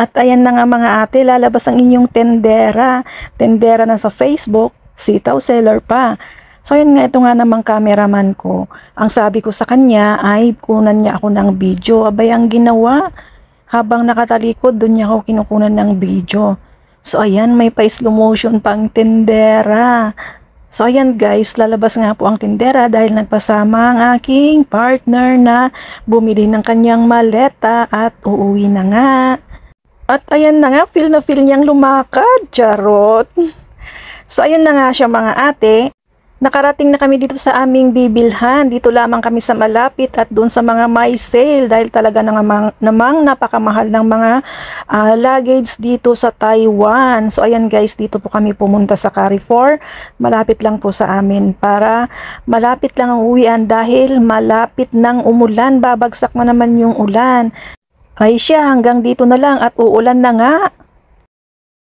At ayan na nga mga ate, lalabas ang inyong tendera. Tendera na sa Facebook, sitaw seller pa. So ayan nga, ito nga namang cameraman ko. Ang sabi ko sa kanya ay kunan niya ako ng video. Abay ang ginawa, habang nakatalikod, doon niya ako kinukunan ng video. So ayan, may pa slow motion pang tendera. So ayan guys, lalabas nga po ang tindera dahil nagpasama ang aking partner na bumili ng kanyang maleta at uuwi na nga. At ayan na nga, feel na feel niyang lumakad, charot. So ayan na nga siya mga ate, nakarating na kami dito sa aming bibilhan. Dito lamang kami sa malapit at doon sa mga may sale dahil talaga namang napakamahal ng mga luggage dito sa Taiwan. So ayan guys, dito po kami pumunta sa Carrefour. Malapit lang po sa amin para malapit lang ang uwian dahil malapit nang umulan. Babagsak na naman yung ulan. Ay siya, hanggang dito na lang at uulan na nga.